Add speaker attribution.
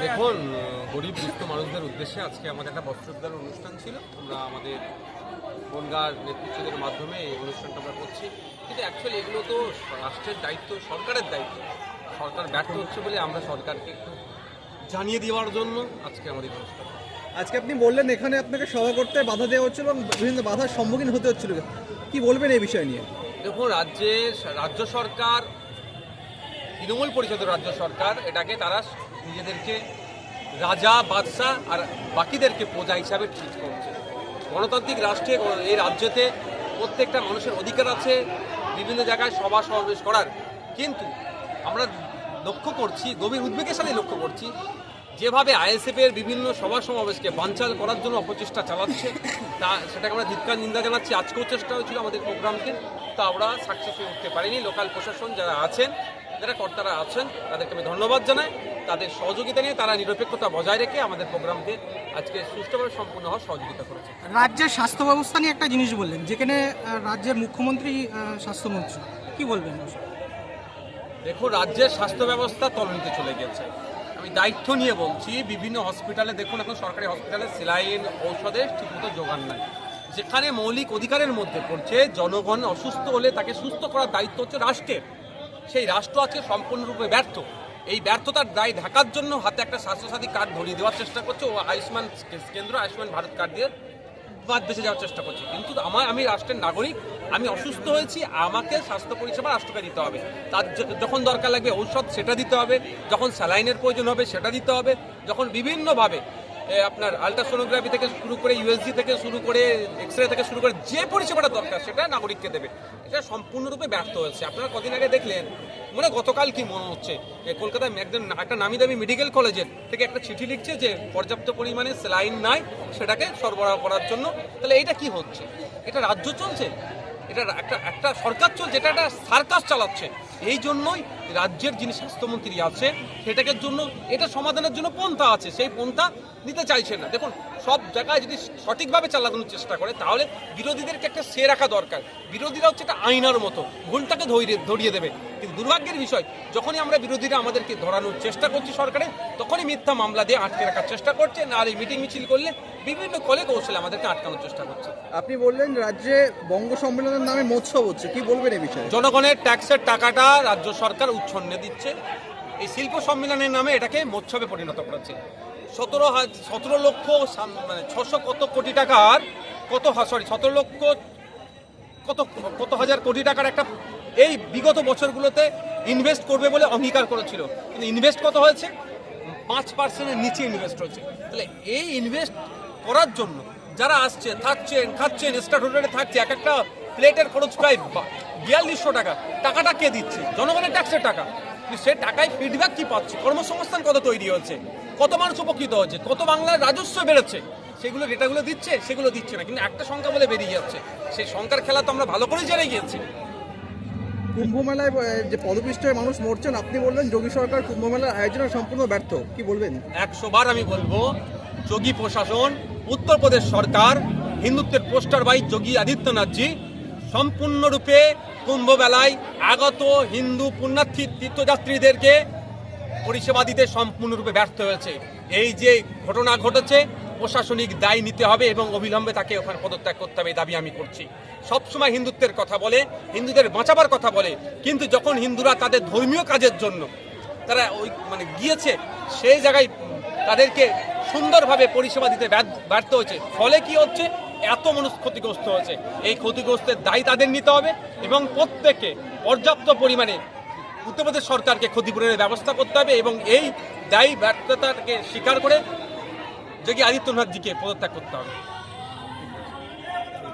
Speaker 1: দেখুন, গরিব দুস্থ মানুষদের উদ্দেশ্যে আজকে আমাদের একটা বস্ত্রদান অনুষ্ঠান ছিল। আমরা আমাদের বনগাঁর নেতৃত্বদের মাধ্যমে এই অনুষ্ঠানটা আমরা করছি। কিন্তু অ্যাকচুয়ালি এগুলো তো রাষ্ট্রের দায়িত্ব, সরকারের দায়িত্ব। সরকার ব্যর্থ হচ্ছে বলে আমরা সরকারকে একটু জানিয়ে দেওয়ার জন্য আজকে আমাদের অনুষ্ঠান।
Speaker 2: আজকে আপনি বললেন এখানে আপনাকে সভা করতে বাধা দেওয়া হচ্ছিল এবং বিভিন্ন বাধার সম্মুখীন হতে হচ্ছিল, কি বলবেন এই বিষয় নিয়ে?
Speaker 1: দেখুন, রাজ্য সরকার, তৃণমূল পরিষদের রাজ্য সরকার, এটাকে তারা নিজেদেরকে রাজা বাদশাহ আর বাকিদেরকে প্রজা হিসাবে ট্রিট করছে। গণতান্ত্রিক রাষ্ট্রে এই রাজ্যেতে প্রত্যেকটা মানুষের অধিকার আছে বিভিন্ন জায়গায় সভা সমাবেশ করার। কিন্তু আমরা লক্ষ্য করছি, গভীর উদ্বেগের সাথে লক্ষ্য করছি, যেভাবে আইএসএফের বিভিন্ন সভা সমাবেশকে বানচাল করার জন্য অপচেষ্টা চালাচ্ছে, সেটাকে আমরা ধিক্কার নিন্দা জানাচ্ছি। আজকেও চেষ্টা হয়েছিল আমাদের প্রোগ্রামকে, তা আমরা সাকসেস হয়ে উঠতে পারিনি। লোকাল প্রশাসন যারা আছেন, যারা কর্তারা আছেন, তাদেরকে আমি ধন্যবাদ জানাই। তাদের সহযোগিতা নিয়ে তারা নিরপেক্ষতা বজায় রেখে আমাদের প্রোগ্রামকে আজকে সুষ্ঠুভাবে সম্পূর্ণ হওয়ার সহযোগিতা করেছে।
Speaker 3: রাজ্যের স্বাস্থ্য ব্যবস্থা নিয়ে একটা জিনিস বললেন, যেখানে রাজ্যের মুখ্যমন্ত্রী স্বাস্থ্যমন্ত্রী, কি বলবেন?
Speaker 1: দেখুন, রাজ্যের স্বাস্থ্য ব্যবস্থা তলানিতে চলে গেছে। আমি দায়িত্ব নিয়ে বলছি, বিভিন্ন হসপিটালে দেখুন, এখন সরকারি হসপিটালে সেলাইন, ঔষধের ঠিকমতো যোগান নাই। যেখানে মৌলিক অধিকারের মধ্যে পড়ছে, জনগণ অসুস্থ হলে তাকে সুস্থ করার দায়িত্ব হচ্ছে রাষ্ট্রের। সেই রাষ্ট্র আজকে সম্পূর্ণরূপে ব্যর্থ। এই ব্যর্থতার দায় ঢাকার জন্য হাতে একটা স্বাস্থ্যসাথী কার্ড ধরিয়ে দেওয়ার চেষ্টা করছে ও আয়ুষ্মান কেন্দ্র, আয়ুষ্মান ভারত কার্ড দিয়ে বাদ বেঁচে যাওয়ার চেষ্টা করছে। কিন্তু আমি রাষ্ট্রের নাগরিক, আমি অসুস্থ হয়েছি, আমাকে স্বাস্থ্য পরিষেবা রাষ্ট্রকে দিতে হবে। তার যখন দরকার লাগবে ঔষধ সেটা দিতে হবে, যখন স্যালাইনের প্রয়োজন হবে সেটা দিতে হবে, যখন বিভিন্নভাবে আপনার আলট্রাসোনোগ্রাফি থেকে শুরু করে ইউএসজি থেকে শুরু করে এক্সরে থেকে শুরু করে যে পরিষেবাটা দরকার সেটা নাগরিককে দেবে। এটা সম্পূর্ণরূপে ব্যর্থ হয়েছে। আপনারা কদিন আগে দেখলেন, গতকাল কি মনে হচ্ছে, কলকাতায় একটা নামি দামি মেডিকেল কলেজের থেকে একটা চিঠি লিখছে যে পর্যাপ্ত পরিমাণে স্যালাইন নাই, সেটাকে সরবরাহ করার জন্য। তাহলে এটা কি হচ্ছে? এটা রাজ্য চলছে, এটা একটা সরকার চলছে, এটা একটা সার্কাস চালাচ্ছে। এই জন্যই রাজ্যের যিনি স্বাস্থ্যমন্ত্রী আছে, সেটাকে জন্য এটা সমাধানের জন্য পন্থা আছে, সেই পন্থা নিতে চাইছে না। দেখুন, সব জায়গায় যদি সঠিকভাবে চালানোর চেষ্টা করে, তাহলে বিরোধীদেরকে একটা সে রাখা দরকার। বিরোধীরা হচ্ছে একটা আয়নার মতো, ভুলটাকে ধরিয়ে দেবে। কিন্তু দুর্ভাগ্যের বিষয়, যখনই আমরা বিরোধীরা আমাদেরকে ধরানোর চেষ্টা করছি সরকারে, তখনই মিথ্যা মামলা দিয়ে আটকে রাখার চেষ্টা করছে। না, আর এই মিটিং মিছিল করলে বিভিন্ন কলে কৌশলে আমাদেরকে আটকানোর চেষ্টা করছে।
Speaker 2: আপনি বললেন রাজ্যে বঙ্গ সম্মেলনের নামে মৎস্য হচ্ছে, কি বলবেন এই বিষয়ে?
Speaker 1: জনগণের ট্যাক্সের টাকাটা রাজ্য সরকার উচ্ছন্নে দিচ্ছে। এই শিল্প সম্মেলনের নামে এটাকে মৎস্যবে পরিণত করেছে। 17 লক্ষ 600 কত কোটি টাকার কত হাজার কোটি টাকার একটা এই বিগত বছরগুলোতে ইনভেস্ট করবে বলে অঙ্গীকার করেছিল। কিন্তু ইনভেস্ট কত হয়েছে? 5%-এর নিচে ইনভেস্ট হয়েছে। তাহলে এই ইনভেস্ট করার জন্য যারা আসছে, থাকছেন, খাচ্ছেন, স্টার হোটেলে থাকছে, এক একটা প্লেটের খরচ প্রায় 4200 টাকা। টাকাটা কে দিচ্ছে? জনগণের ট্যাক্সের টাকা। সে টাকায় ফিডব্যাক কি পাচ্ছে? কর্মসংস্থান কত তৈরি হচ্ছে, কত মানুষ উপকৃত হচ্ছে, কত বাংলার রাজস্ব বেড়েছে, সেগুলো ডেটাগুলো দিচ্ছে? সেগুলো দিচ্ছে না। কিন্তু একটা সংখ্যা বলে বেরিয়ে যাচ্ছে। সেই সংখ্যার খেলা তো আমরা ভালো করেই জেনে গিয়েছি।
Speaker 2: কুম্ভ মেলায় যে পদপিষ্ট হয়ে মানুষ মরছেন, আপনি বললেন যোগী সরকার কুম্ভ মেলার আয়োজনে সম্পূর্ণ ব্যর্থ, কি বলবেন?
Speaker 1: 100 বার আমি বলবো, যোগী প্রশাসন, উত্তরপ্রদেশ সরকার, হিন্দুত্বের পোস্টারবাহী যোগী আদিত্যনাথজি সম্পূর্ণরূপে কুম্ভ মেলায় আগত হিন্দু পুণ্যার্থী তীর্থযাত্রীদেরকে পরিষেবা দিতে সম্পূর্ণরূপে ব্যর্থ হয়েছে। এই যে ঘটনা ঘটেছে, প্রশাসনিক দায় নিতে হবে এবং অবিলম্বে তাকে ওখানে পদত্যাগ করতে হবে, দাবি আমি করছি। সবসময় হিন্দুত্বের কথা বলে, হিন্দুদের বাঁচাবার কথা বলে, কিন্তু যখন হিন্দুরা তাদের ধর্মীয় কাজের জন্য তারা গিয়েছে, সেই জায়গায় তাদেরকে সুন্দরভাবে পরিষেবা দিতে ব্যর্থ হয়েছে। ফলে কি হচ্ছে? এত মানুষ ক্ষতিগ্রস্ত হয়েছে। এই ক্ষতিগ্রস্তের দায় তাদের নিতে হবে এবং প্রত্যেককে পর্যাপ্ত পরিমাণে উত্তরপ্রদেশ সরকারকে ক্ষতিপূরণের ব্যবস্থা করতে হবে এবং এই দায়ী ব্যর্থতাকে স্বীকার করে যোগী আদিত্যনাথজিকে পদত্যাগ করতে হবে।